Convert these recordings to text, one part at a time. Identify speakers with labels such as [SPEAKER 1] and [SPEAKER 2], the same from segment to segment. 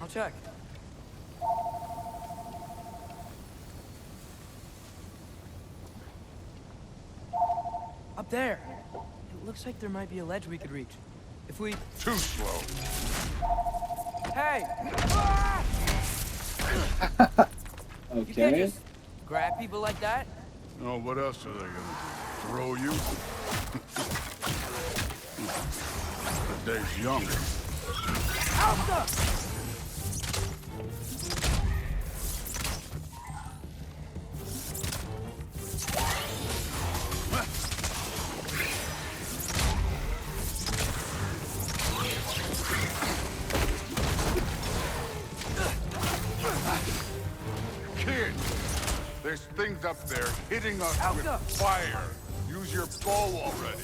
[SPEAKER 1] I'll check. Up there. It looks like there might be a ledge we could reach. If we...
[SPEAKER 2] Too slow.
[SPEAKER 1] Hey! Ah! You can't
[SPEAKER 3] Okay.
[SPEAKER 1] just grab people like that.
[SPEAKER 2] Oh, what else are they gonna do? Throw you? The day's young.
[SPEAKER 1] Alpha!
[SPEAKER 2] Kid, there's things up there hitting us with fire. Use your bow already.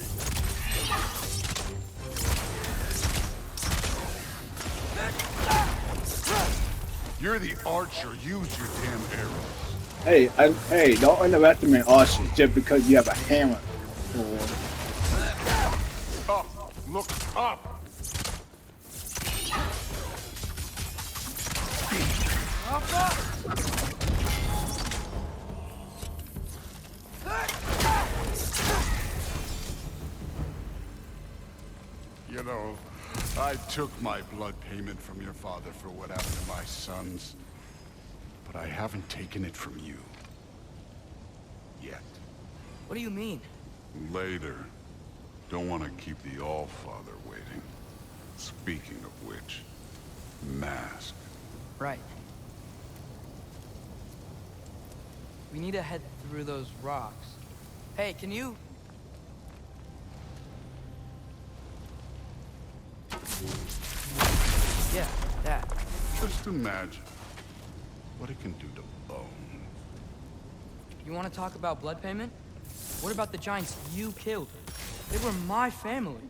[SPEAKER 2] You're the archer. Use your damn arrows.
[SPEAKER 3] Hey, don't underestimate archers just because you have a hammer.
[SPEAKER 2] Up. Look up. You know, I took my blood payment from your father for what happened to my sons. But I haven't taken it from you. Yet.
[SPEAKER 1] What do you mean?
[SPEAKER 2] Later. Don't want to keep the All-Father waiting. Speaking of which, mask.
[SPEAKER 1] Right. We need to head through those rocks. Hey, can you... Yeah, that.
[SPEAKER 2] Just imagine what it can do to bone.
[SPEAKER 1] You want to talk about blood payment? What about the giants you killed? They were my family.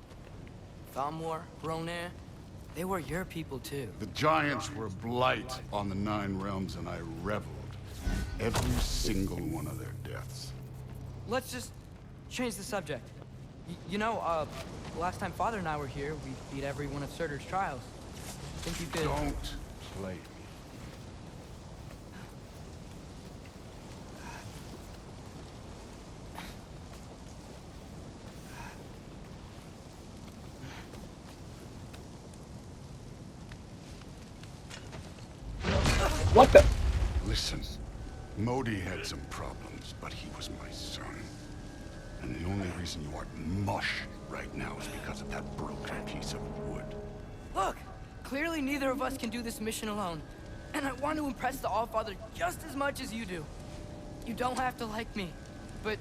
[SPEAKER 1] Thamor, Ronair, they were your people too.
[SPEAKER 2] The giants were blight on the Nine Realms, and I reveled every single one of their deaths.
[SPEAKER 1] Let's just change the subject. You know, last time Father and I were here, we beat every one of Surtur's trials. Think you could...
[SPEAKER 2] Don't play me.
[SPEAKER 3] What the?
[SPEAKER 2] Listen, Modi had some problems, but he was my son. And the only reason you aren't mush right now is because of that broken piece of wood.
[SPEAKER 1] Look! Clearly neither of us can do this mission alone. And I want to impress the All-Father just as much as you do. You don't have to like me, but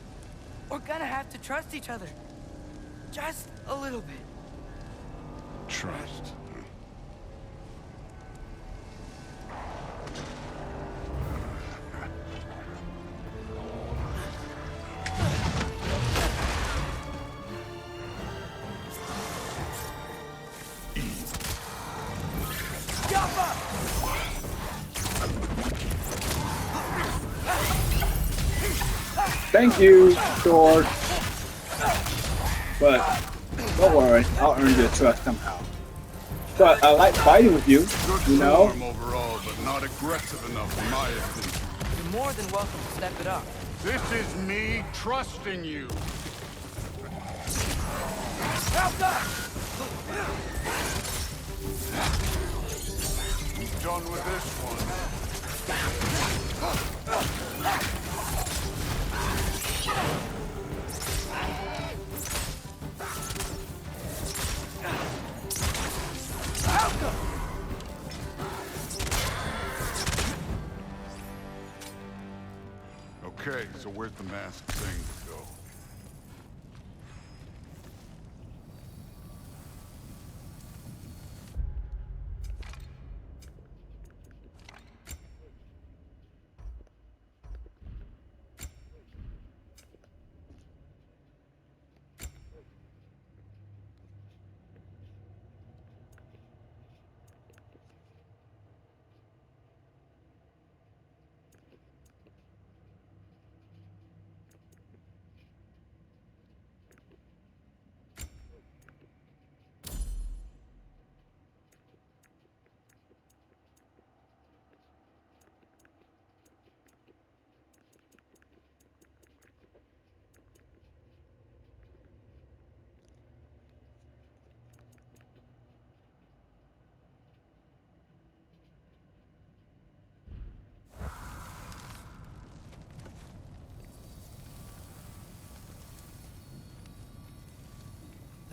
[SPEAKER 1] we're gonna have to trust each other. Just a little bit.
[SPEAKER 2] Trust.
[SPEAKER 3] Thank you, George. But don't worry, I'll earn your trust somehow. But I like fighting with you,
[SPEAKER 2] Good
[SPEAKER 3] you know?
[SPEAKER 2] form overall, but not aggressive enough in my opinion.
[SPEAKER 1] You're more than welcome to step it up.
[SPEAKER 2] This is me trusting you. Done with this one. Okay, so where's the masked thing go?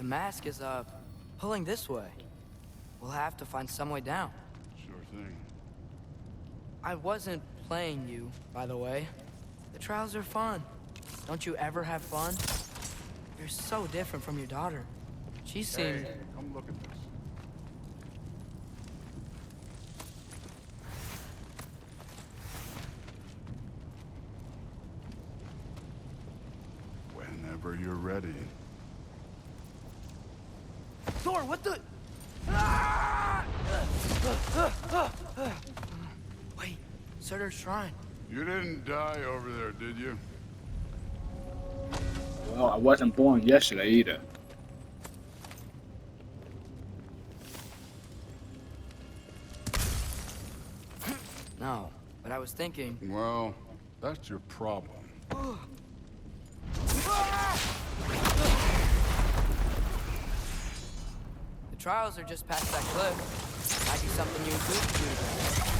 [SPEAKER 1] mask is, pulling this way. We'll have to find some way down.
[SPEAKER 2] Sure thing.
[SPEAKER 1] I wasn't playing you, by the way. The trials are fun. Don't you ever have fun? You're so different from your daughter. She seemed...
[SPEAKER 2] Hey, come look at this. Whenever you're ready.
[SPEAKER 1] Thor, what the... Ah! Wait, Surtur's shrine.
[SPEAKER 2] You didn't die over there, did you?
[SPEAKER 3] Well, I wasn't born yesterday either.
[SPEAKER 1] No, but I was thinking...
[SPEAKER 2] Well, that's your problem.
[SPEAKER 1] The trials are just past that cliff. Might be something you and Goose can do.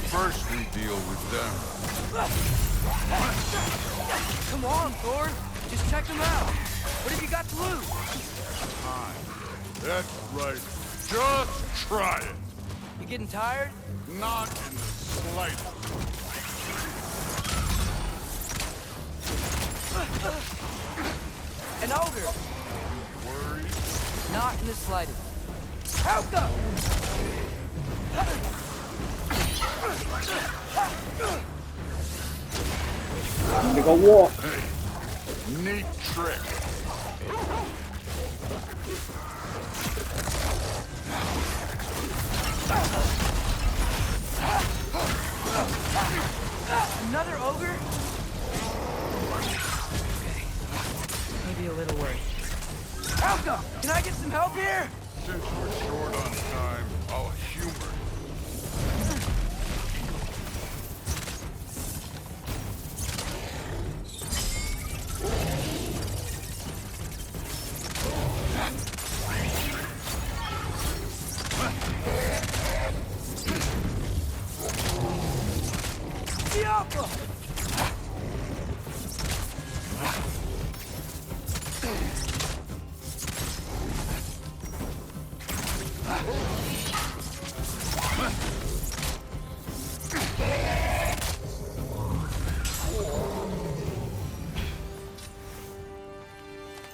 [SPEAKER 2] First we deal with them.
[SPEAKER 1] Come on, Thor. Just check them out. What have you got to lose?
[SPEAKER 2] Time. That's right. Just try it.
[SPEAKER 1] You getting tired?
[SPEAKER 2] Not in the slightest.
[SPEAKER 1] An ogre.
[SPEAKER 2] Worried?
[SPEAKER 1] Not in the slightest. Helga!
[SPEAKER 3] I'm gonna go walk.
[SPEAKER 2] Hey, neat trick.
[SPEAKER 1] Another ogre? Okay. Maybe a little worried. Helga! Can I get some help here?
[SPEAKER 2] Since we're short on time, I'll humor you.
[SPEAKER 1] Diablo!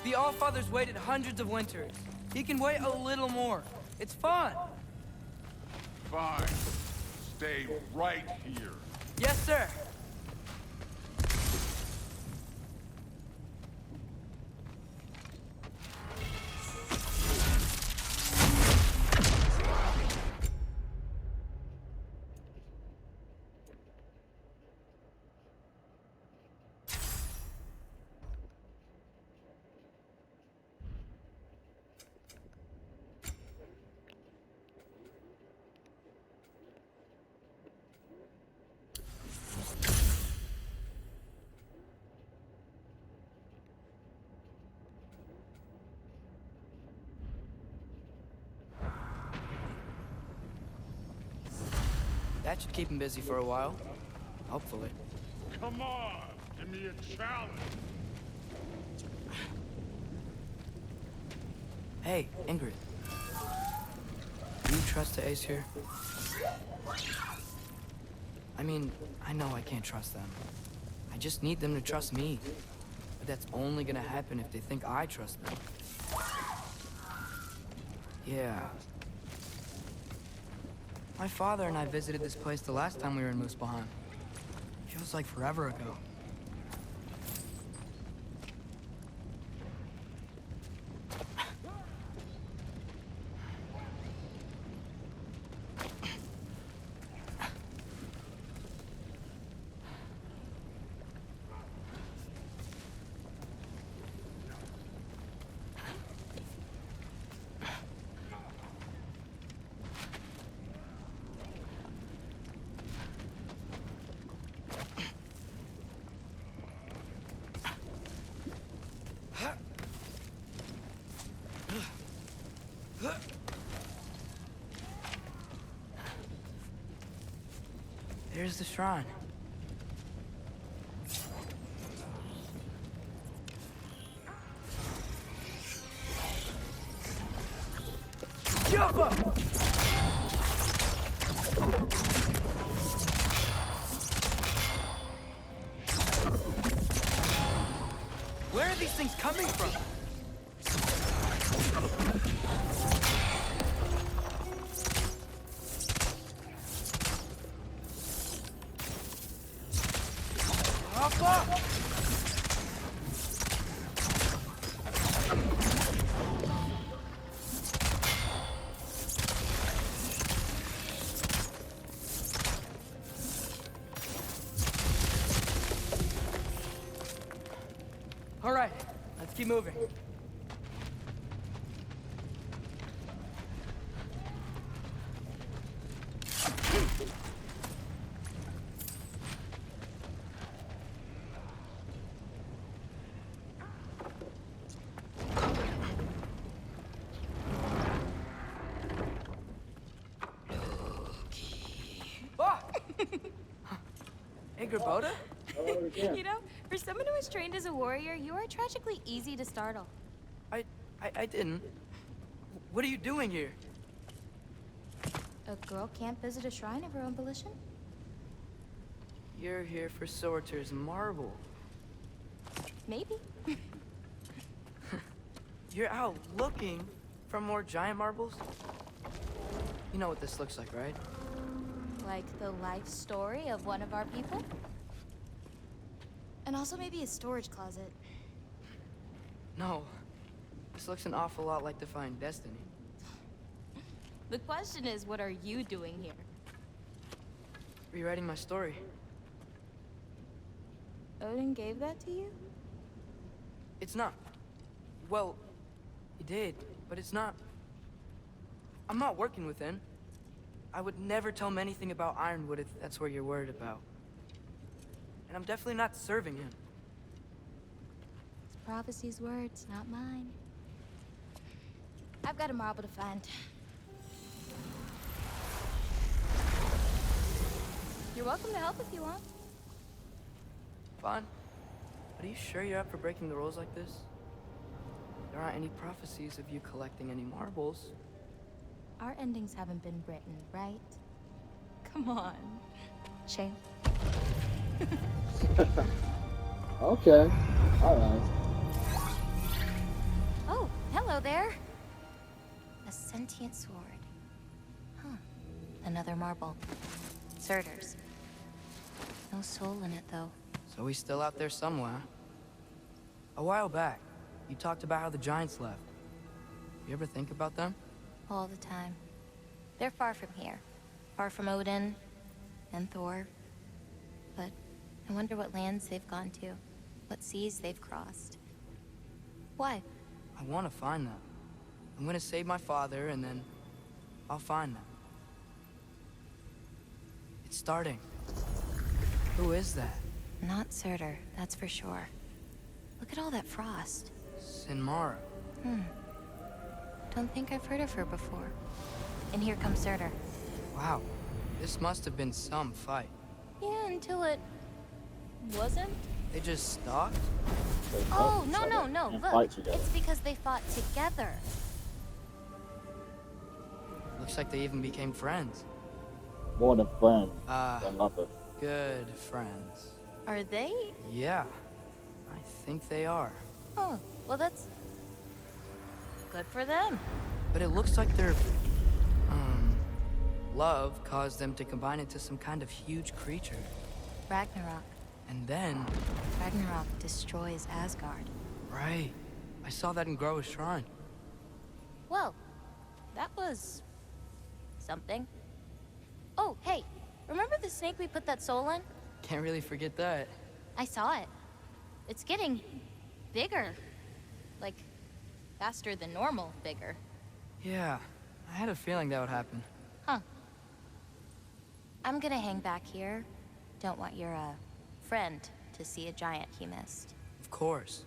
[SPEAKER 1] The Allfather's waited hundreds of winters. He can wait a little more. It's fun.
[SPEAKER 2] Fine. Stay right here.
[SPEAKER 1] Yes, sir. That should keep him busy for a while. Hopefully.
[SPEAKER 2] Come on, give me a challenge.
[SPEAKER 1] Hey, Ingrid. Do you trust the Ace here? I mean, I know I can't trust them. I just need them to trust me. But that's only gonna happen if they think I trust them. Yeah. My father and I visited this place the last time we were in Muspelheim. Feels like forever ago. There's the shrine. these things coming from? Alpha! All right, let's keep moving. Ah! Hey, Grabota?
[SPEAKER 4] You know, for someone who was trained as a warrior, you are tragically easy to startle.
[SPEAKER 1] I didn't. What are you doing here?
[SPEAKER 4] A girl can't visit a shrine of her own volition?
[SPEAKER 1] You're here for Sorter's marble.
[SPEAKER 4] Maybe.
[SPEAKER 1] You're out looking for more giant marbles? You know what this looks like, right?
[SPEAKER 4] Like the life story of one of our people? And also maybe a storage closet.
[SPEAKER 1] No. This looks an awful lot like Defying Destiny.
[SPEAKER 4] The question is, what are you doing here?
[SPEAKER 1] Rewriting my story.
[SPEAKER 4] Odin gave that to you?
[SPEAKER 1] It's not. Well, he did, but it's not. I'm not working with him. I would never tell him anything about Ironwood if that's what you're worried about. And I'm definitely not serving him.
[SPEAKER 4] It's prophecy's words, not mine. I've got a marble to find. You're welcome to help if you want.
[SPEAKER 1] Fine. But are you sure you're up for breaking the rules like this? There aren't any prophecies of you collecting any marbles.
[SPEAKER 4] Our endings haven't been written, right? Come on. Shame.
[SPEAKER 3] Okay. Alright.
[SPEAKER 4] Oh, hello there. A sentient sword. Huh. Another marble. Surtur's. No soul in it, though.
[SPEAKER 1] So he's still out there somewhere. A while back, you talked about how the giants left. You ever think about them?
[SPEAKER 4] All the time. They're far from here. Far from Odin and Thor. But I wonder what lands they've gone to. What seas they've crossed. Why?
[SPEAKER 1] I want to find them. I'm gonna save my father, and then I'll find them. It's starting. Who is that?
[SPEAKER 4] Not Surtur, that's for sure. Look at all that frost.
[SPEAKER 1] Sinmara.
[SPEAKER 4] Don't think I've heard of her before. And here comes Surtur.
[SPEAKER 1] Wow. This must have been some fight.
[SPEAKER 4] Yeah, until it... wasn't?
[SPEAKER 1] They just stalked?
[SPEAKER 3] They
[SPEAKER 4] Oh,
[SPEAKER 3] help each
[SPEAKER 4] no,
[SPEAKER 3] other
[SPEAKER 4] no, no,
[SPEAKER 3] and
[SPEAKER 4] look.
[SPEAKER 3] fight together.
[SPEAKER 4] It's because they fought together.
[SPEAKER 1] Looks like they even became friends.
[SPEAKER 3] More than friends
[SPEAKER 1] Ah.
[SPEAKER 3] than lovers.
[SPEAKER 1] Good friends.
[SPEAKER 4] Are they?
[SPEAKER 1] Yeah. I think they are.
[SPEAKER 4] Oh, well that's... good for them.
[SPEAKER 1] But it looks like their... love caused them to combine into some kind of huge creature.
[SPEAKER 4] Ragnarok.
[SPEAKER 1] And then...
[SPEAKER 4] Ragnarok destroys Asgard.
[SPEAKER 1] Right. I saw that in Groa's shrine.
[SPEAKER 4] Well, that was... something. Oh, hey, remember the snake we put that soul in?
[SPEAKER 1] Can't really forget that.
[SPEAKER 4] I saw it. It's getting... bigger. Like, faster than normal bigger.
[SPEAKER 1] Yeah. I had a feeling that would happen.
[SPEAKER 4] Huh. I'm gonna hang back here. Don't want your, friend to see a giant he missed.
[SPEAKER 1] Of course.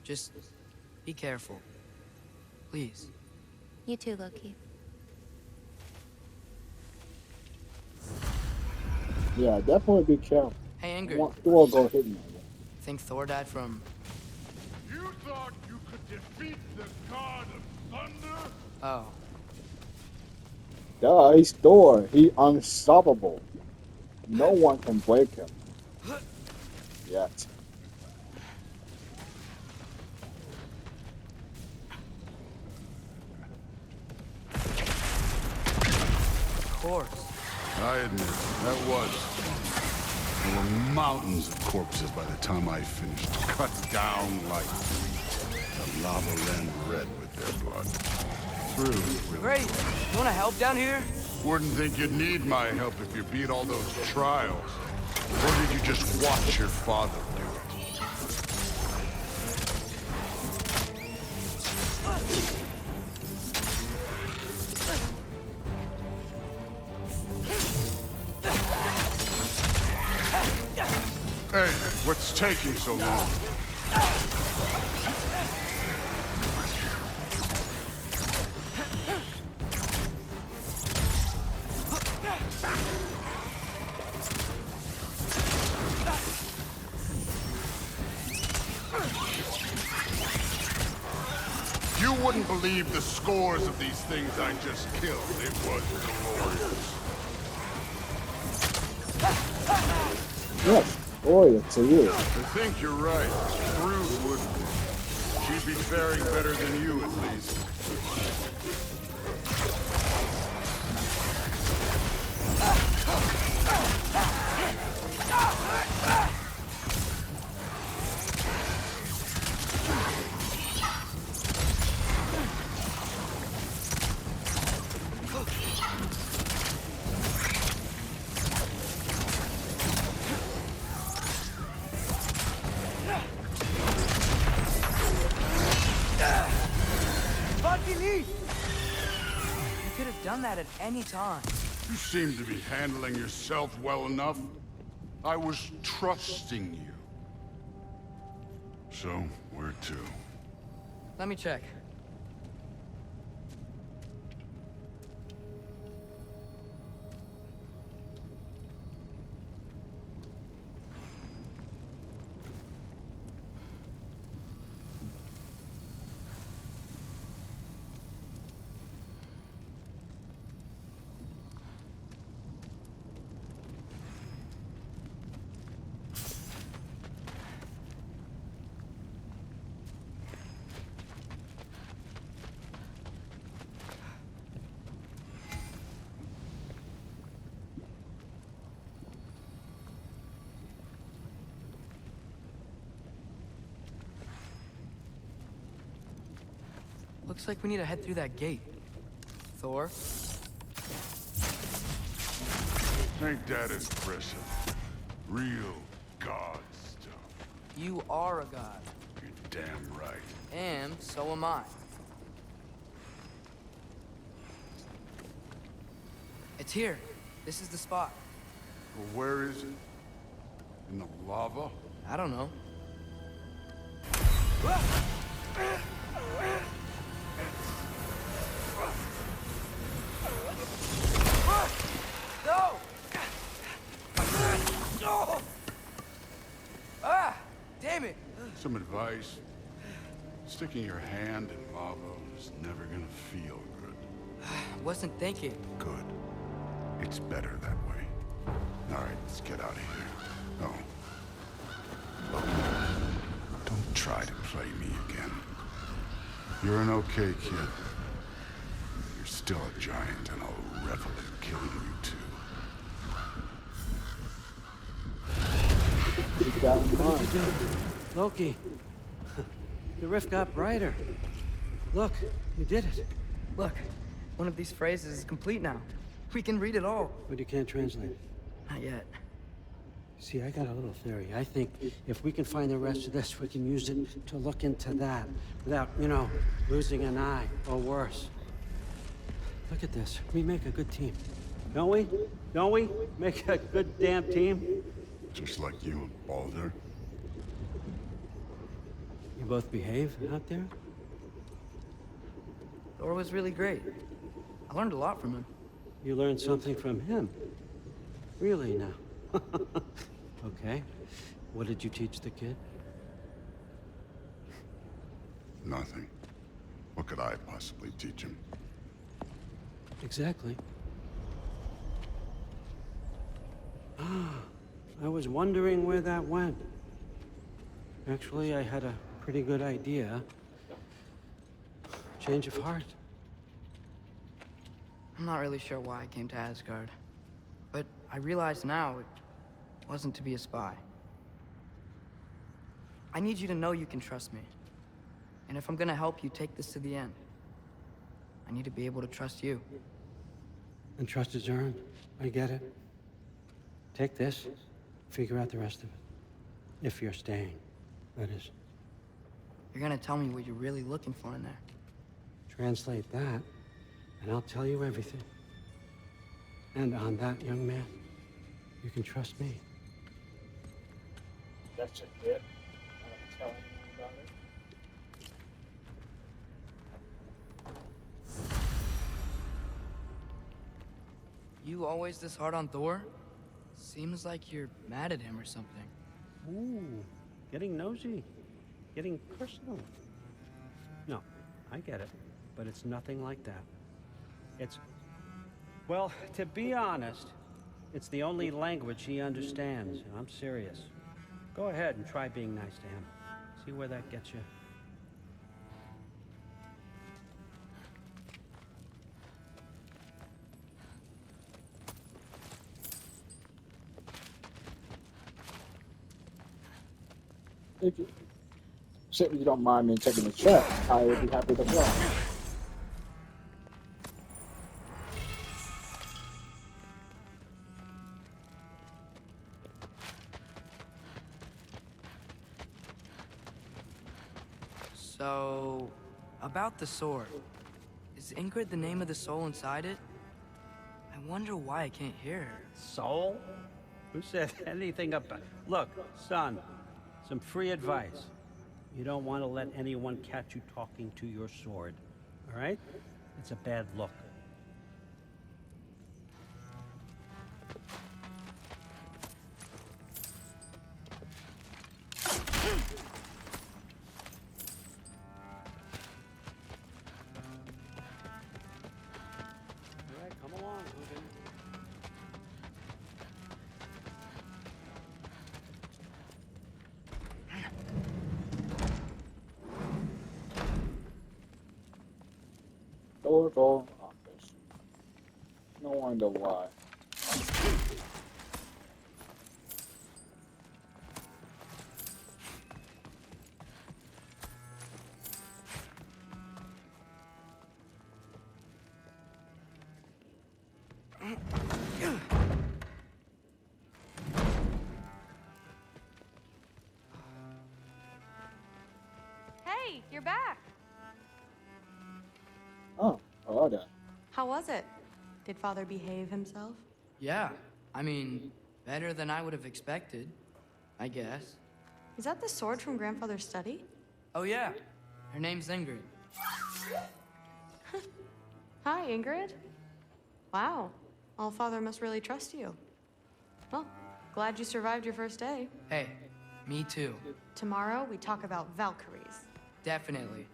[SPEAKER 1] Just... be careful. Please.
[SPEAKER 4] You too, Loki.
[SPEAKER 3] Yeah, definitely be careful.
[SPEAKER 1] Hey, Ingrid.
[SPEAKER 3] Thor go hitting them.
[SPEAKER 1] Think Thor died from...
[SPEAKER 2] You thought you could defeat the god of thunder?
[SPEAKER 1] Oh.
[SPEAKER 3] Duh, he's Thor. He unstoppable. No one can break him. Yet.
[SPEAKER 1] course.
[SPEAKER 2] I admit, that was. There were mountains of corpses by the time I finished, cut down like wheat. The lava ran red with their blood. Through, really.
[SPEAKER 1] Great. You wanna help down here?
[SPEAKER 2] Wouldn't think you'd need my help if you beat all those trials. Or did you just watch your father do it? Hey, what's taking so long? You wouldn't believe the scores of these things I just killed. It was glorious.
[SPEAKER 3] Yes, glorious to you.
[SPEAKER 2] I think you're right. Rude wouldn't. She'd be faring better than you, at least.
[SPEAKER 1] You could have done that at any time.
[SPEAKER 2] You seem to be handling yourself well enough. I was trusting you. So, where to?
[SPEAKER 1] Let me check. Looks like we need to head through that gate. Thor?
[SPEAKER 2] Ain't that impressive? Real god stuff.
[SPEAKER 1] You are a god.
[SPEAKER 2] You're damn right.
[SPEAKER 1] And so am I. It's here. This is the spot.
[SPEAKER 2] Well, where is it? In the lava?
[SPEAKER 1] I don't know. No! No! Ah! Damn it!
[SPEAKER 2] Some advice. Sticking your hand in lava is never gonna feel good.
[SPEAKER 1] Wasn't thinking.
[SPEAKER 2] Good. It's better that way. All right, let's get out of here. Oh. Look, don't try to play me again. You're an okay kid. You're still a giant, and I'll revel in killing you too.
[SPEAKER 3] Keep that in mind.
[SPEAKER 5] Loki, the rift got brighter. Look, you did it.
[SPEAKER 1] Look, one of these phrases is complete now. We can read it all.
[SPEAKER 5] But you can't translate.
[SPEAKER 1] Not yet.
[SPEAKER 5] See, I got a little theory. I think if we can find the rest of this, we can use it to look into that without, you know, losing an eye or worse. Look at this. We make a good team. Don't we? Don't we? Make a good damn team?
[SPEAKER 2] Just like you and Baldur.
[SPEAKER 5] You both behave out there?
[SPEAKER 1] Thor was really great. I learned a lot from him.
[SPEAKER 5] You learned something from him. Really now? Okay. What did you teach the kid?
[SPEAKER 2] Nothing. What could I possibly teach him?
[SPEAKER 5] Exactly. I was wondering where that went. Actually, I had a pretty good idea. Change of heart.
[SPEAKER 1] I'm not really sure why I came to Asgard. But I realize now it wasn't to be a spy. I need you to know you can trust me. And if I'm gonna help you take this to the end, I need to be able to trust you.
[SPEAKER 5] And trust is earned. I get it. Take this, figure out the rest of it. If you're staying, that is.
[SPEAKER 1] You're gonna tell me what you're really looking for in there.
[SPEAKER 5] Translate that, and I'll tell you everything. And on that, young man, you can trust me.
[SPEAKER 3] That's just it. I don't tell anyone about it.
[SPEAKER 1] You always this hard on Thor? Seems like you're mad at him or something.
[SPEAKER 5] Ooh, getting nosy, getting personal. No, I get it, but it's nothing like that. It's, well, to be honest, it's the only language he understands, and I'm serious. Go ahead and try being nice to him. See where that gets you.
[SPEAKER 3] If you, shit, you don't mind me taking the trap, I would be happy to go.
[SPEAKER 1] So, about the sword. Is Ingrid the name of the soul inside it? I wonder why I can't hear her.
[SPEAKER 5] Soul? Who said anything about... Look, son, some free advice. You don't want to let anyone catch you talking to your sword, all right? It's a bad look. All right, come along, Hogan.
[SPEAKER 3] Doors all office. No wonder why.
[SPEAKER 6] Hey, you're back.
[SPEAKER 3] Oh, all that.
[SPEAKER 6] How was it? Did Father behave himself?
[SPEAKER 1] Yeah, I mean, better than I would have expected, I guess.
[SPEAKER 6] Is that the sword from Grandfather's study?
[SPEAKER 1] Oh yeah, her name's Ingrid.
[SPEAKER 6] Hi, Ingrid. Wow, Allfather must really trust you. Well, glad you survived your first day.
[SPEAKER 1] Hey, me too.
[SPEAKER 6] Tomorrow, we talk about Valkyries.
[SPEAKER 1] Definitely.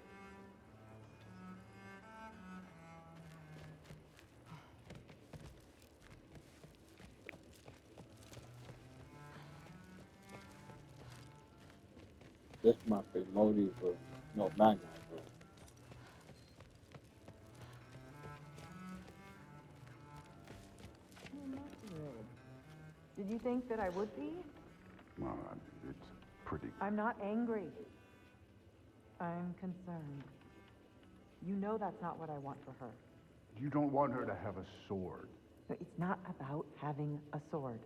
[SPEAKER 3] This might be motive for no magnet.
[SPEAKER 7] Did you think that I would be?
[SPEAKER 2] Well, it's pretty...
[SPEAKER 7] I'm not angry. I'm concerned. You know that's not what I want for her.
[SPEAKER 2] You don't want her to have a sword.
[SPEAKER 7] But it's not about having a sword.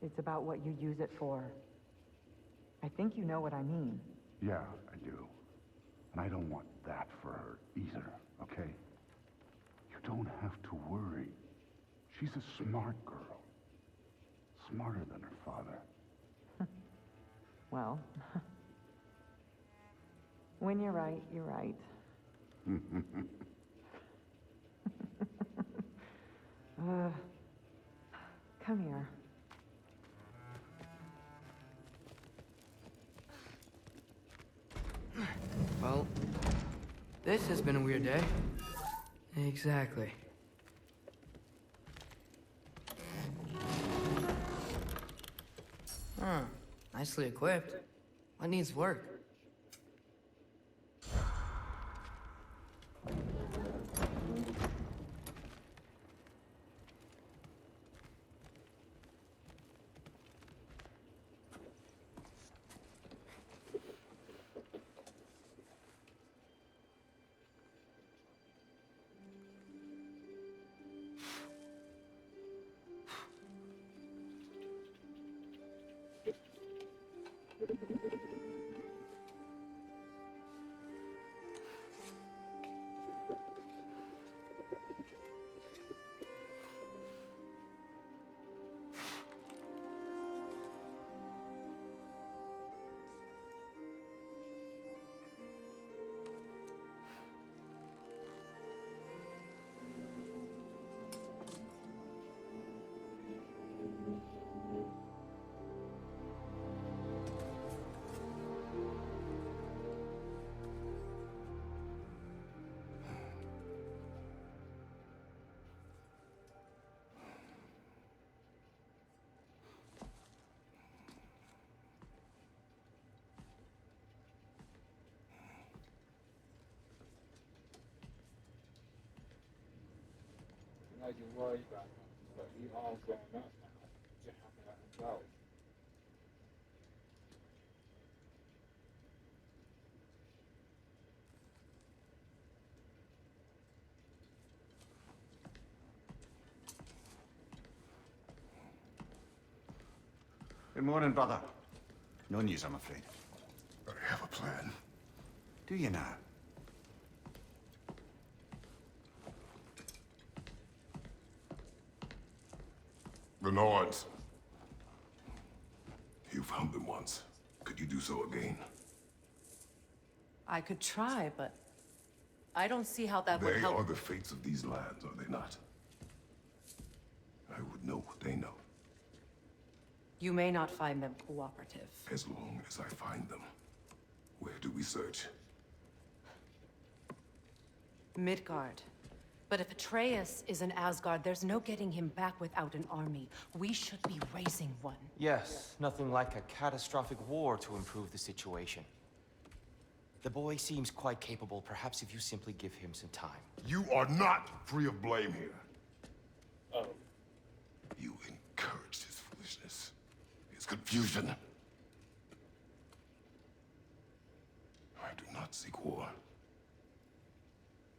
[SPEAKER 7] It's about what you use it for. I think you know what I mean.
[SPEAKER 2] Yeah, I do. And I don't want that for her either, okay? You don't have to worry. She's a smart girl. Smarter than her father.
[SPEAKER 7] Well, when you're right, you're right. Come here.
[SPEAKER 1] Well, this has been a weird day. Exactly. Huh. Nicely equipped. What needs work?
[SPEAKER 3] Like you worry about him, but he all grown up now. You have to let him go.
[SPEAKER 8] Good morning, brother. No news, I'm afraid.
[SPEAKER 2] I have a plan.
[SPEAKER 8] Do you now?
[SPEAKER 2] The Norns. You found them once. Could you do so again?
[SPEAKER 9] I could try, but I don't see how that would
[SPEAKER 2] They
[SPEAKER 9] help.
[SPEAKER 2] are the fates of these lands, are they not? I would know what they know,
[SPEAKER 9] You may not find them cooperative.
[SPEAKER 2] as long as I find them. Where do we search?
[SPEAKER 9] Midgard. But if Atreus is in Asgard, there's no getting him back without an army. We should be raising one.
[SPEAKER 10] Yes, nothing like a catastrophic war to improve the situation. The boy seems quite capable. Perhaps if you simply give him some time.
[SPEAKER 2] You are not free of blame here.
[SPEAKER 3] Oh.
[SPEAKER 2] You encouraged his foolishness, his confusion. I do not seek war.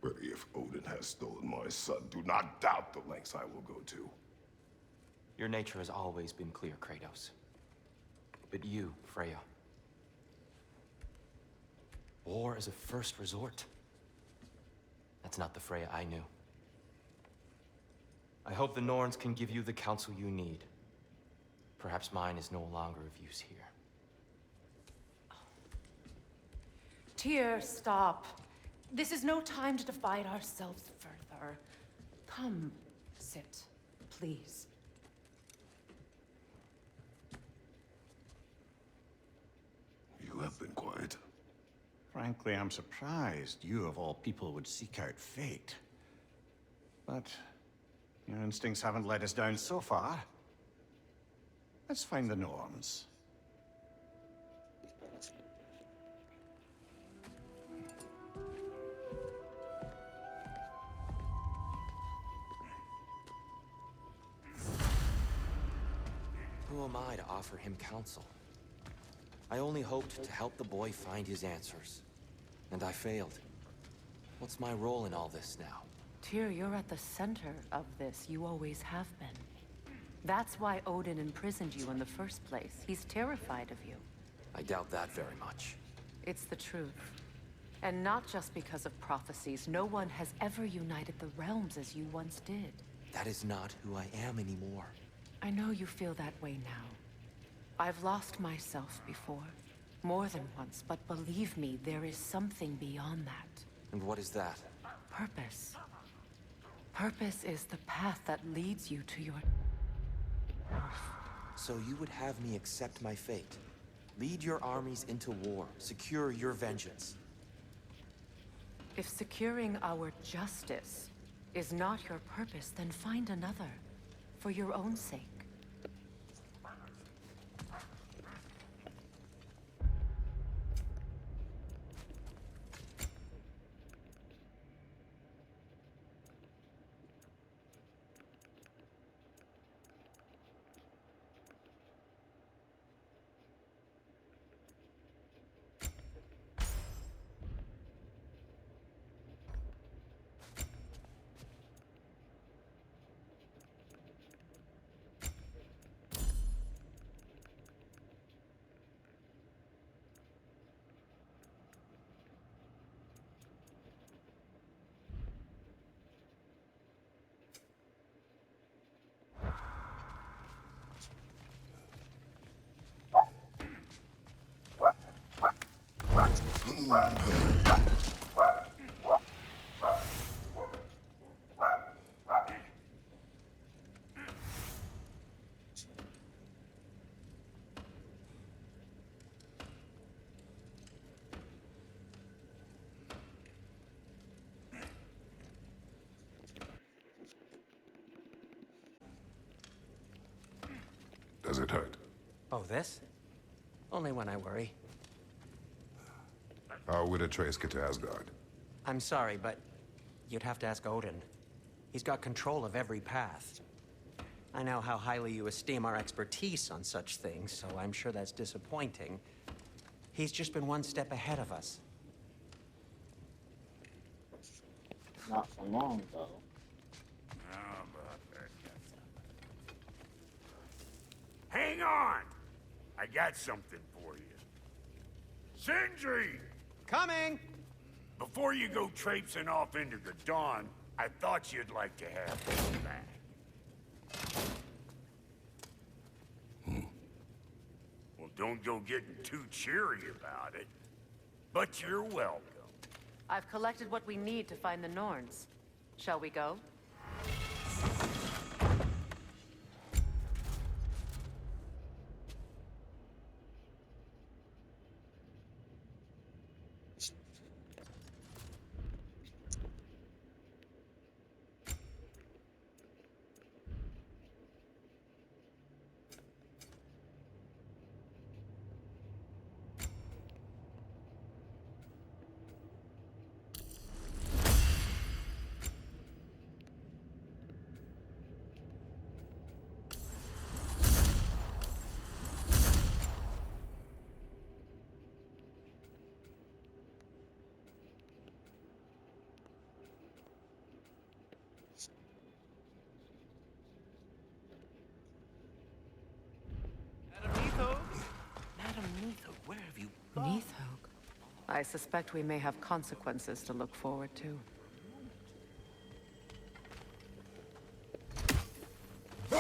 [SPEAKER 2] But if Odin has stolen my son, do not doubt the lengths I will go to.
[SPEAKER 10] Your nature has always been clear, Kratos. But you, Freya. War is a first resort. That's not the Freya I knew. I hope the Norns can give you the counsel you need. Perhaps mine is no longer of use here.
[SPEAKER 9] Tyr, stop. This is no time to divide ourselves further. Come, sit, please.
[SPEAKER 2] You have been quiet.
[SPEAKER 8] Frankly, I'm surprised you of all people would seek out fate. But your instincts haven't let us down so far. Let's find the Norns.
[SPEAKER 10] Who am I to offer him counsel? I only hoped to help the boy find his answers. And I failed. What's my role in all this now?
[SPEAKER 9] Tyr, you're at the center of this. You always have been. That's why Odin imprisoned you in the first place. He's terrified of you.
[SPEAKER 10] I doubt that very much.
[SPEAKER 9] It's the truth. And not just because of prophecies. No one has ever united the realms as you once did.
[SPEAKER 10] That is not who I am anymore.
[SPEAKER 9] I know you feel that way now. I've lost myself before. More than once, but believe me, there is something beyond that.
[SPEAKER 10] And what is that?
[SPEAKER 9] Purpose. Purpose is the path that leads you to your...
[SPEAKER 10] So you would have me accept my fate? Lead your armies into war, secure your vengeance.
[SPEAKER 9] If securing our justice is not your purpose, then find another. For your own sake.
[SPEAKER 2] Does it hurt?
[SPEAKER 5] Oh, this? Only when I worry.
[SPEAKER 2] How would Atreus get to Asgard?
[SPEAKER 5] I'm sorry, but you'd have to ask Odin. He's got control of every path. I know how highly you esteem our expertise on such things, so I'm sure that's disappointing. He's just been one step ahead of us.
[SPEAKER 3] Not for long, though.
[SPEAKER 11] Hang on! I got something for you. Sindri!
[SPEAKER 5] Coming!
[SPEAKER 11] Before you go traipsing off into the dawn, I thought you'd like to have this back. Well, don't go getting too cheery about it. But you're welcome.
[SPEAKER 9] I've collected what we need to find the Norns. Shall we go?
[SPEAKER 10] Madam Neathog, where have you gone?
[SPEAKER 9] Neathog. I suspect we may have consequences to look forward to.
[SPEAKER 12] The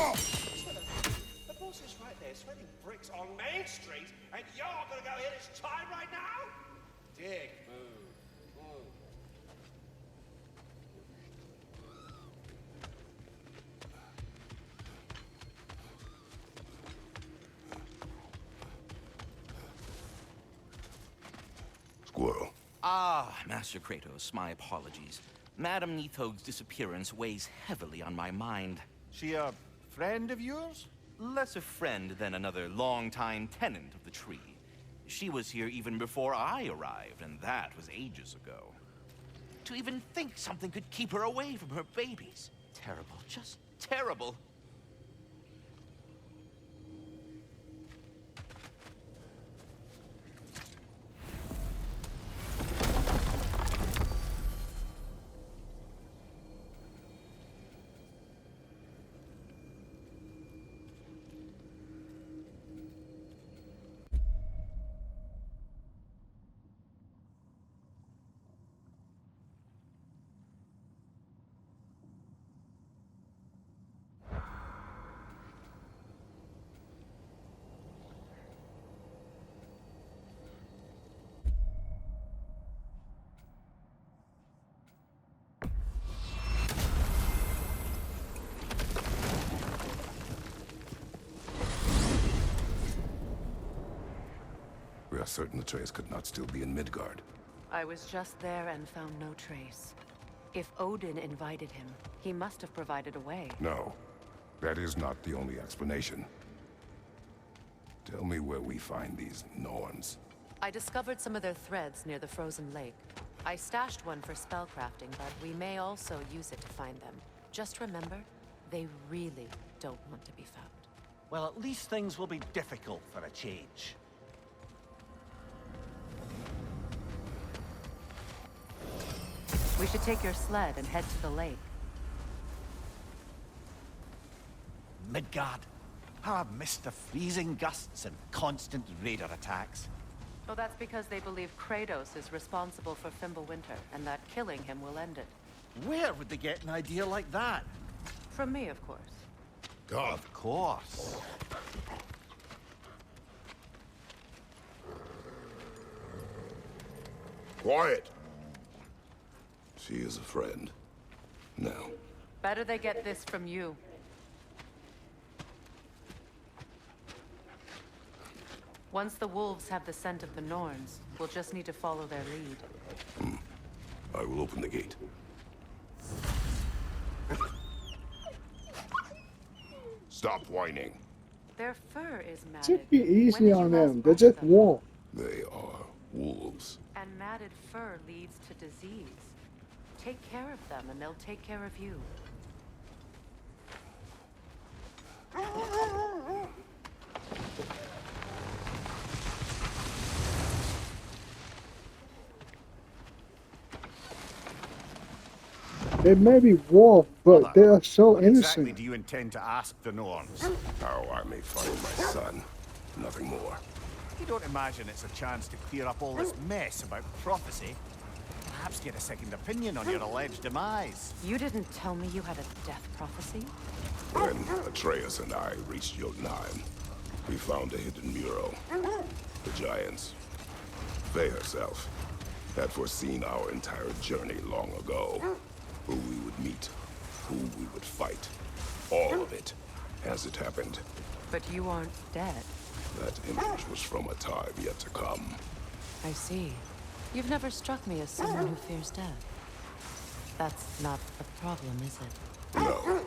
[SPEAKER 12] boss is right there, sweating bricks on Main Street, and you're gonna go hit his time right now? Dick move. Move.
[SPEAKER 2] Squirrel.
[SPEAKER 10] Ah, Master Kratos, my apologies. Madam Neathog's disappearance weighs heavily on my mind.
[SPEAKER 8] She a friend of yours?
[SPEAKER 10] Less a friend than another longtime tenant of the tree. She was here even before I arrived, and that was ages ago. To even think something could keep her away from her babies. Terrible, just terrible.
[SPEAKER 2] We are certain Atreus could not still be in Midgard.
[SPEAKER 9] I was just there and found no trace. If Odin invited him, he must have provided a way.
[SPEAKER 2] No, that is not the only explanation. Tell me where we find these Norns.
[SPEAKER 9] I discovered some of their threads near the frozen lake. I stashed one for spellcrafting, but we may also use it to find them. Just remember, they really don't want to be found.
[SPEAKER 12] Well, at least things will be difficult for a change.
[SPEAKER 9] We should take your sled and head to the lake.
[SPEAKER 12] Midgard. How I've missed the freezing gusts and constant raider attacks.
[SPEAKER 9] Well, that's because they believe Kratos is responsible for Fimbulwinter, and that killing him will end it.
[SPEAKER 12] Where would they get an idea like that?
[SPEAKER 9] From me, of course.
[SPEAKER 12] God, of course.
[SPEAKER 2] Quiet! She is a friend. Now.
[SPEAKER 9] Better they get this from you. Once the wolves have the scent of the Norns, we'll just need to follow their lead.
[SPEAKER 2] I will open the gate. Stop whining.
[SPEAKER 9] Their fur is matted.
[SPEAKER 3] Should be
[SPEAKER 9] When
[SPEAKER 3] easy
[SPEAKER 9] did you
[SPEAKER 3] on
[SPEAKER 9] last
[SPEAKER 3] them. They're
[SPEAKER 9] brush
[SPEAKER 3] just
[SPEAKER 9] them?
[SPEAKER 3] warm.
[SPEAKER 2] They are wolves.
[SPEAKER 9] And matted fur leads to disease. Take care of them, and they'll take care of you.
[SPEAKER 3] They may be wolf, but they are so
[SPEAKER 8] What exactly
[SPEAKER 3] innocent.
[SPEAKER 8] do you intend to ask the Norns?
[SPEAKER 2] How I may find my son. Nothing more.
[SPEAKER 8] You don't imagine it's a chance to clear up all this mess about prophecy? Perhaps get a second opinion on your alleged demise.
[SPEAKER 9] You didn't tell me you had a death prophecy?
[SPEAKER 2] When Atreus and I reached Jotunheim, we found a hidden mural. The Giants, they herself, had foreseen our entire journey long ago. Who we would meet, who we would fight. All of it, as it happened.
[SPEAKER 9] But you aren't dead.
[SPEAKER 2] That image was from a time yet to come.
[SPEAKER 9] I see. You've never struck me as someone who fears death. That's not a problem, is it?
[SPEAKER 2] No.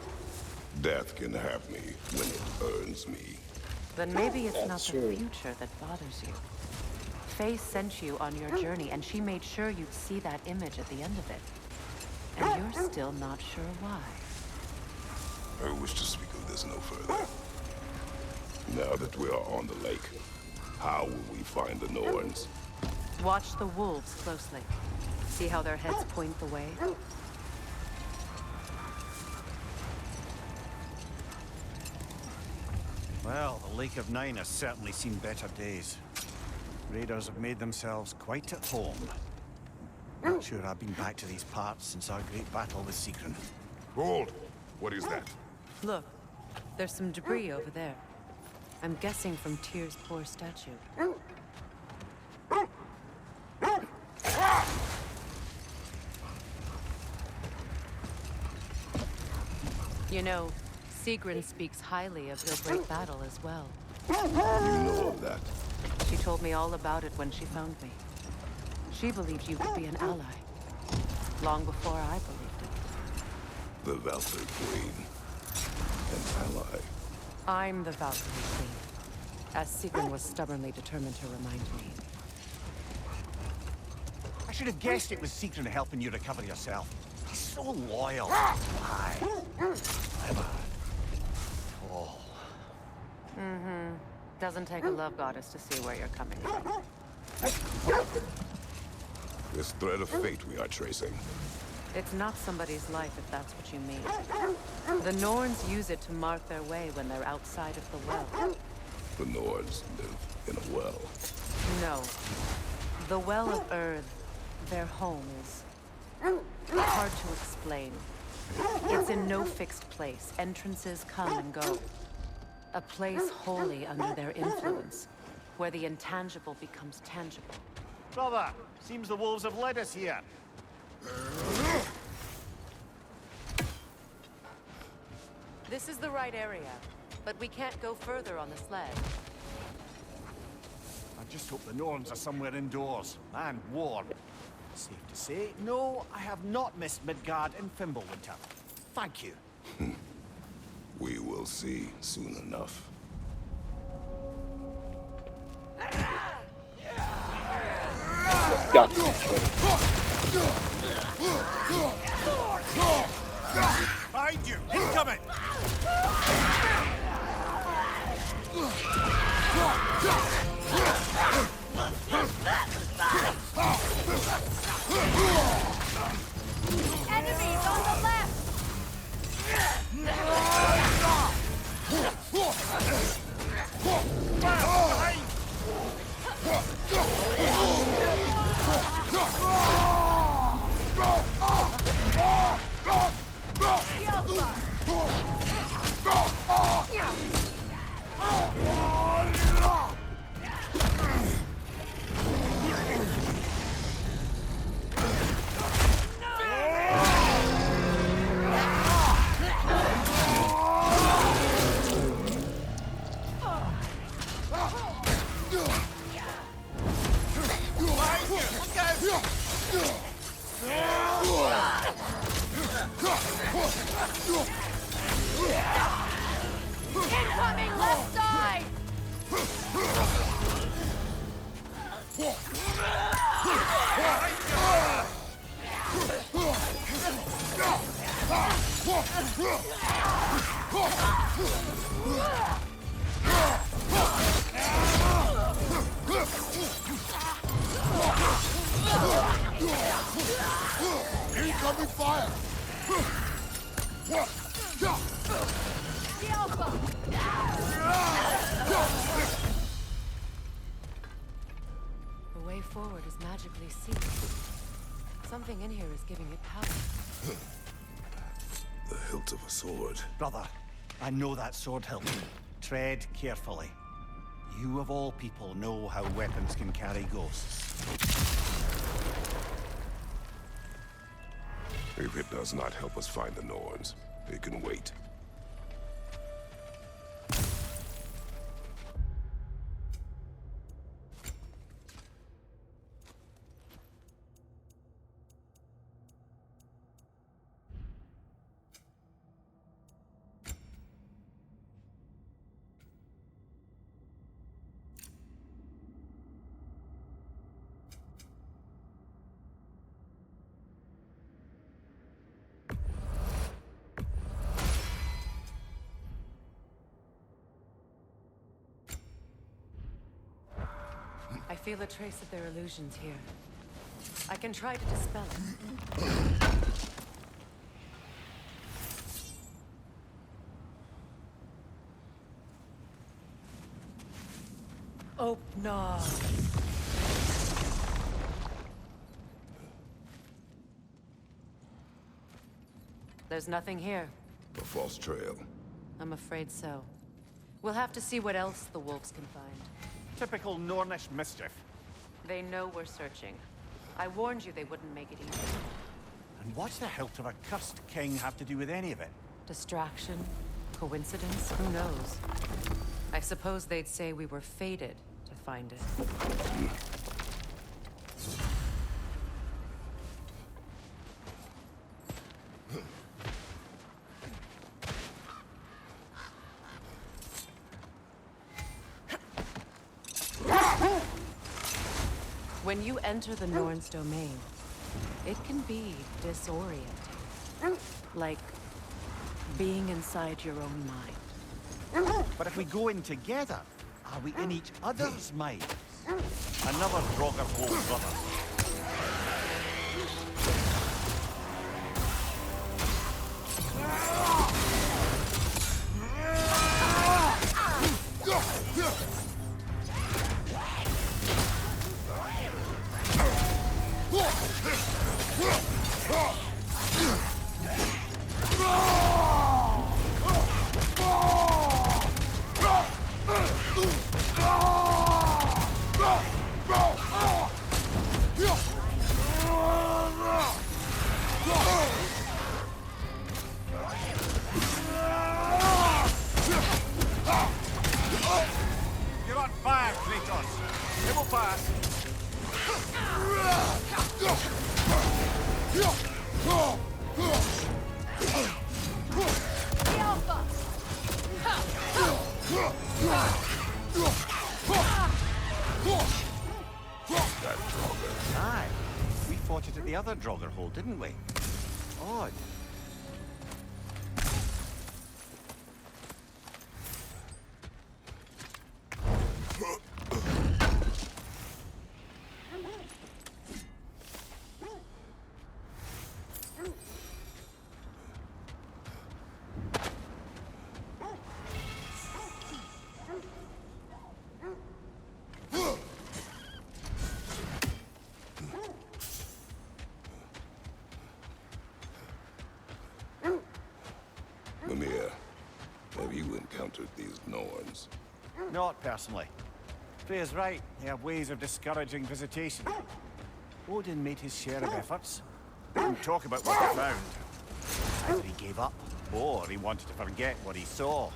[SPEAKER 2] Death can have me when it earns me.
[SPEAKER 9] Then maybe it's not
[SPEAKER 3] That's
[SPEAKER 9] the
[SPEAKER 3] true.
[SPEAKER 9] future that bothers you. Faye sent you on your journey, and she made sure you'd see that image at the end of it. And you're still not sure why.
[SPEAKER 2] I wish to speak of this no further. Now that we are on the lake, how will we find the Norns?
[SPEAKER 9] Watch the wolves closely. See how their heads point the way?
[SPEAKER 8] Well, the Lake of Nine has certainly seen better days. Raiders have made themselves quite at home. Not sure I've been back to these parts since our great battle with Sigrun.
[SPEAKER 2] Hold! What is that?
[SPEAKER 9] Look, there's some debris over there. I'm guessing from Tyr's poor statue. You know, Sigrun speaks highly of your great battle as well.
[SPEAKER 2] You know of that.
[SPEAKER 9] She told me all about it when she found me. She believed you could be an ally. Long before I believed it.
[SPEAKER 2] The Valkyrie Queen. An ally.
[SPEAKER 9] I'm the Valkyrie Queen, as Sigrun was stubbornly determined to remind me.
[SPEAKER 8] I should have guessed it was Sigrun helping you recover yourself. He's so loyal. Aye. Clever. Tall.
[SPEAKER 9] Mm-hmm. Doesn't take a love goddess to see where you're coming from.
[SPEAKER 2] This thread of fate we are tracing.
[SPEAKER 9] It's not somebody's life, if that's what you mean. The Norns use it to mark their way when they're outside of the well.
[SPEAKER 2] The Nords live in a well.
[SPEAKER 9] No. The Well of Earth, their home, is hard to explain. It's in no fixed place. Entrances come and go. A place wholly under their influence, where the intangible becomes tangible.
[SPEAKER 8] Brother, seems the wolves have led us here.
[SPEAKER 9] This is the right area, but we can't go further on the sled.
[SPEAKER 8] I just hope the Norns are somewhere indoors, and warm. Safe to say, no, I have not missed Midgard and Fimbulwinter. Thank you.
[SPEAKER 2] We will see soon enough.
[SPEAKER 3] Got
[SPEAKER 8] Behind you! Incoming!
[SPEAKER 4] Enemies on the left!
[SPEAKER 9] magically sealed. Something in here is giving it power.
[SPEAKER 13] The hilt of a sword.
[SPEAKER 8] Brother, I know that sword hilt. Tread carefully. You of all people know how weapons can carry ghosts.
[SPEAKER 13] If it does not help us find the Norns, it can wait.
[SPEAKER 9] I feel a trace of their illusions here. I can try to dispel it. Oh, no. There's nothing here.
[SPEAKER 13] A false trail.
[SPEAKER 9] I'm afraid so. We'll have to see what else the wolves can find.
[SPEAKER 8] Typical Nornish mischief.
[SPEAKER 9] They know we're searching. I warned you they wouldn't make it easy.
[SPEAKER 8] And what's the hilt of a cursed king have to do with any of it?
[SPEAKER 9] Distraction? Coincidence? Who knows? I suppose they'd say we were fated to find it. When you enter the Norn's domain, it can be disorienting. Like being inside your own mind.
[SPEAKER 8] But if we go in together, are we in each other's minds? Another Draugr hole, brother. You're on fire, Kratos. It will pass.
[SPEAKER 13] That Draugr.
[SPEAKER 8] Aye. We fought it at the other Draugr hole, didn't we? Odd.
[SPEAKER 13] Mimir, have you encountered these Norns?
[SPEAKER 8] Not personally. Freya's right. They have ways of discouraging visitation. Odin made his share of efforts. Didn't talk about what he found. Either he gave up, or he wanted to forget what he saw.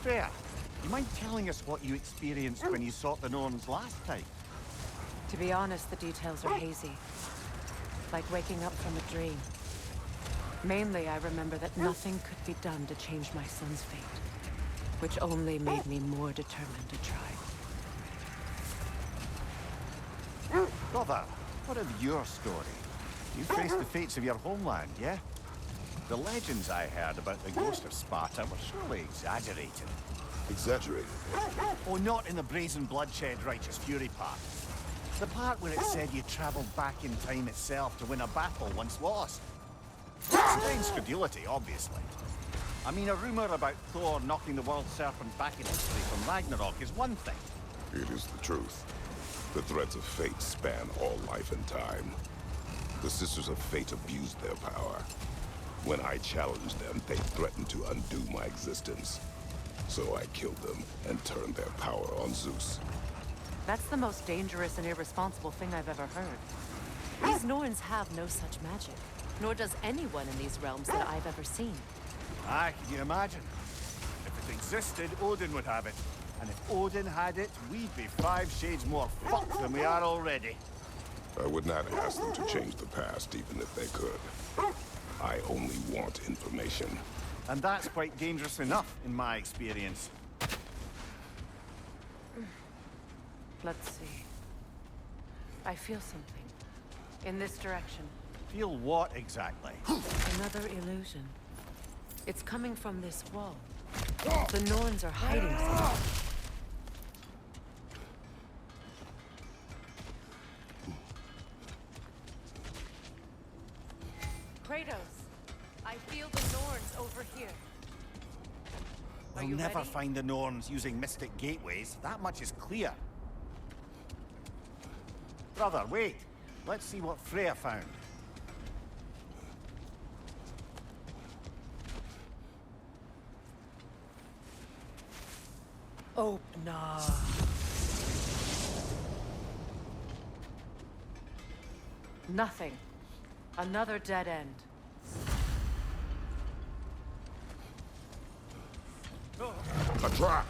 [SPEAKER 8] Freya, you mind telling us what you experienced when you sought the Norns last time?
[SPEAKER 9] To be honest, the details are hazy. Like waking up from a dream. Mainly, I remember that nothing could be done to change my son's fate. Which only made me more determined to try.
[SPEAKER 8] Brother, what of your story? You faced the fates of your homeland, yeah? The legends I heard about the ghost of Sparta were surely exaggerated.
[SPEAKER 13] Exaggerated?
[SPEAKER 8] Oh, not in the brazen bloodshed righteous fury part. The part where it said you traveled back in time itself to win a battle once lost. Strange credulity, obviously. I mean, a rumor about Thor knocking the world serpent back in history from Ragnarok is one thing.
[SPEAKER 13] It is the truth. The threads of fate span all life and time. The Sisters of Fate abused their power. When I challenged them, they threatened to undo my existence. So I killed them and turned their power on Zeus.
[SPEAKER 9] That's the most dangerous and irresponsible thing I've ever heard. These Norns have no such magic, nor does anyone in these realms that I've ever seen.
[SPEAKER 11] Aye, can you imagine? If it existed, Odin would have it. And if Odin had it, we'd be 5 shades more fucked than we are already.
[SPEAKER 13] I would not ask them to change the past, even if they could. I only want information.
[SPEAKER 11] And that's quite dangerous enough, in my experience.
[SPEAKER 9] Let's see. I feel something. In this direction.
[SPEAKER 11] Feel what exactly?
[SPEAKER 9] Another illusion. It's coming from this wall. The Norns are hiding something. Kratos, I feel the Norns over here.
[SPEAKER 11] We'll never find the Norns using mystic gateways. That much is clear. Brother, wait. Let's see what Freya found.
[SPEAKER 9] Oh, nah. Nothing. Another dead end.
[SPEAKER 13] A trap!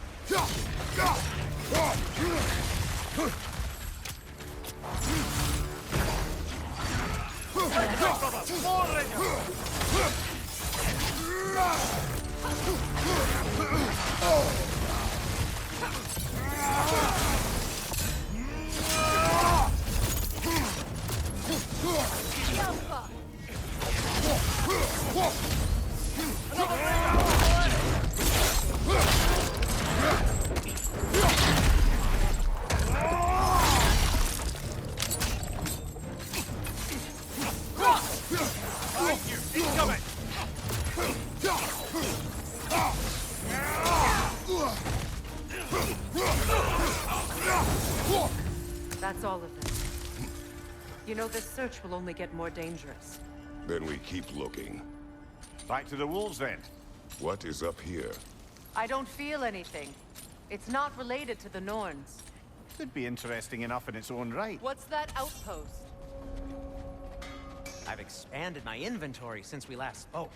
[SPEAKER 9] That's all of them. You know, this search will only get more dangerous.
[SPEAKER 13] Then we keep looking.
[SPEAKER 11] Back to the wolves, then.
[SPEAKER 13] What is up here?
[SPEAKER 9] I don't feel anything. It's not related to the Norns.
[SPEAKER 11] Could be interesting enough in its own right.
[SPEAKER 9] What's that outpost?
[SPEAKER 14] I've expanded my inventory since we last spoke.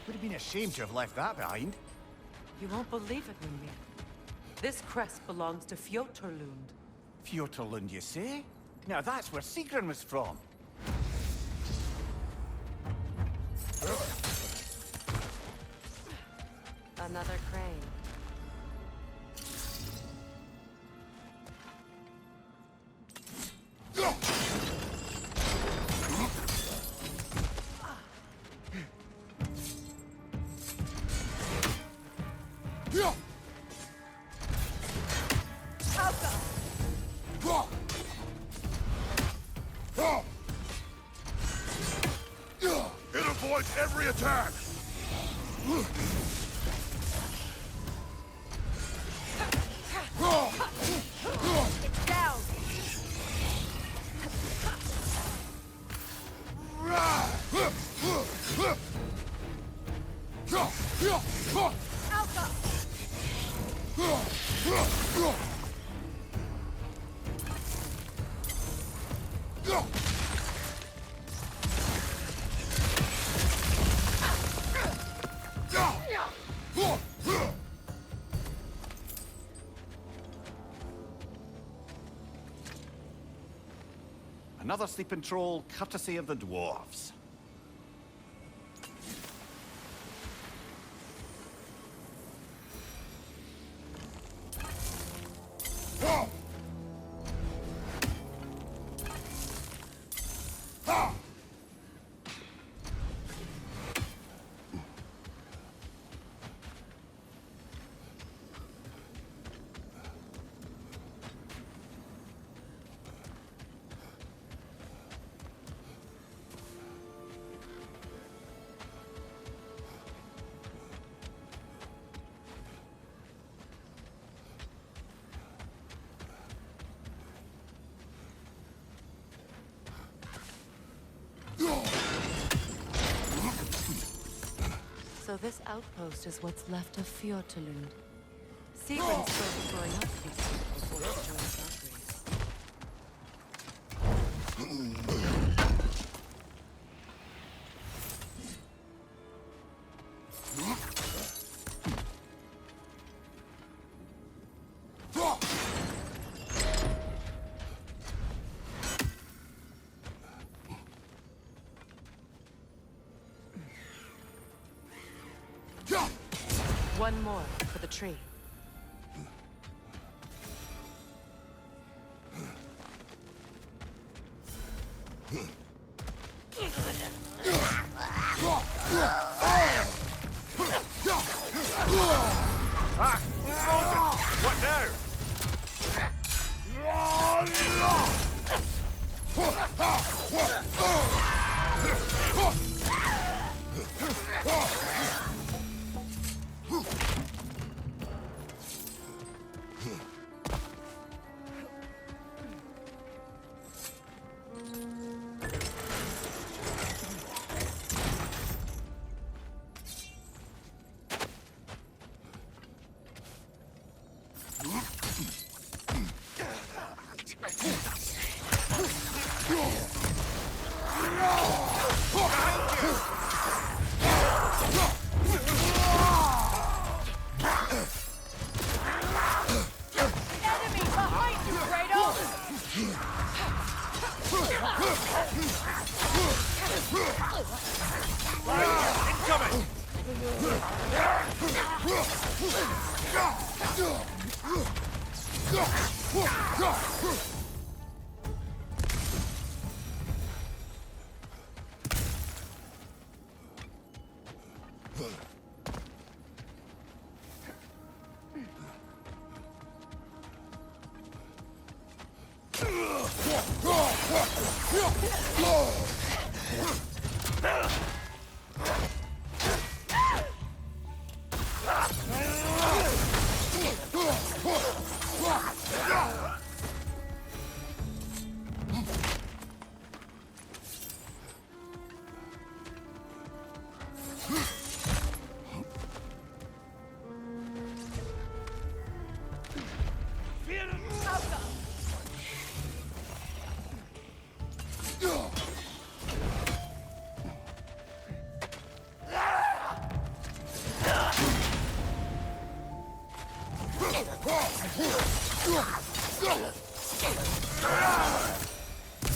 [SPEAKER 11] Would have been ashamed to have left that behind.
[SPEAKER 9] You won't believe it, Mimir. This crest belongs to Fjotorlund.
[SPEAKER 11] Fjotorlund, you say? Now that's where Sigrun was from.
[SPEAKER 9] Another crane.
[SPEAKER 13] It avoids every attack!
[SPEAKER 9] It's down! Alpha!
[SPEAKER 11] Another sleeping troll, courtesy of the dwarves.
[SPEAKER 9] So this outpost is what's left of Fjortulund. Sigrun spoke for enough people before she joined Valkyries. One more for the tree.
[SPEAKER 11] Ah! What now?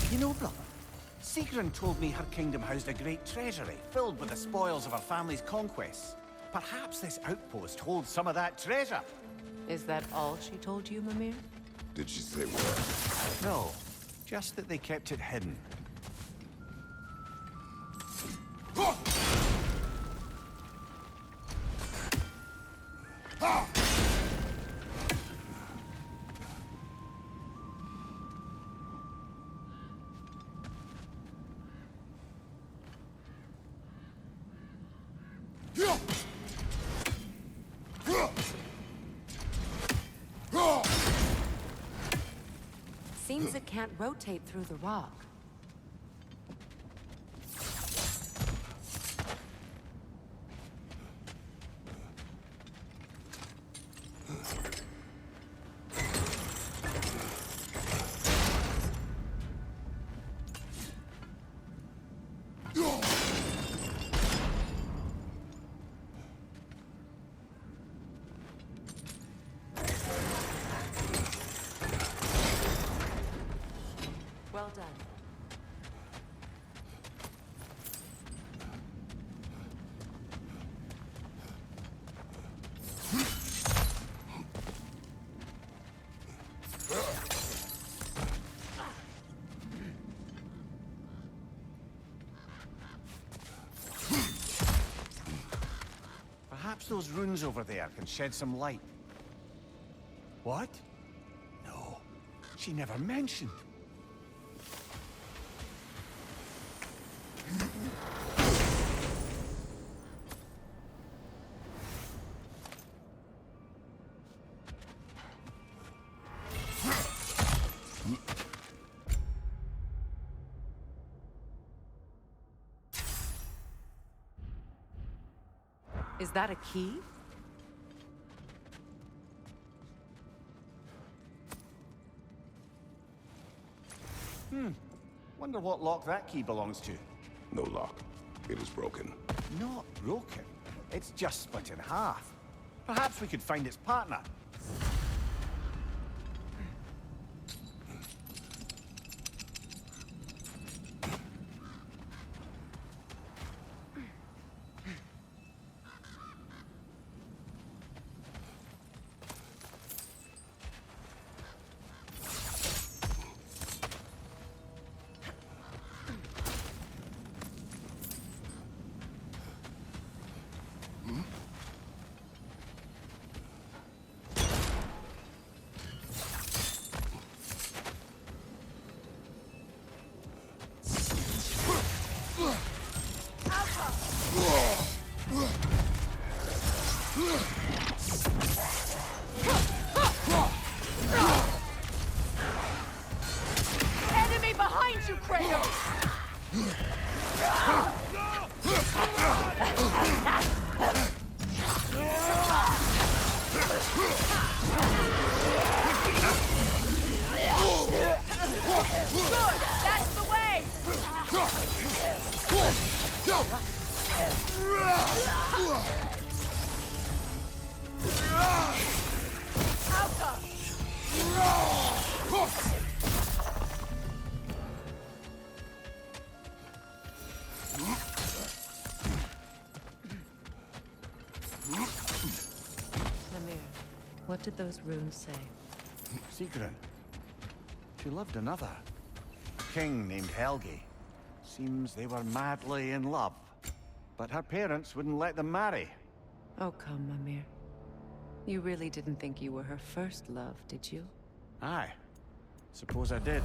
[SPEAKER 8] You know, brother, Sigrun told me her kingdom housed a great treasury filled with the spoils of her family's conquests. Perhaps this outpost holds some of that treasure.
[SPEAKER 9] Is that all she told you, Mimir?
[SPEAKER 13] Did she say what?
[SPEAKER 8] No, just that they kept it hidden.
[SPEAKER 9] Seems it can't rotate through the rock. Well done.
[SPEAKER 8] Perhaps those runes over there can shed some light. What? No, she never mentioned.
[SPEAKER 9] Is that a key?
[SPEAKER 8] Wonder what lock that key belongs to.
[SPEAKER 13] No lock. It is broken.
[SPEAKER 8] Not broken. It's just split in half. Perhaps we could find its partner.
[SPEAKER 1] Enemy behind you, Kratos! Good! That's the way!
[SPEAKER 9] Mimir, what did those runes say?
[SPEAKER 8] Sigrun. She loved another. A king named Helgi. Seems they were madly in love. But her parents wouldn't let them marry.
[SPEAKER 9] Oh, come, Mimir. You really didn't think you were her first love, did you?
[SPEAKER 8] Aye. Suppose I did.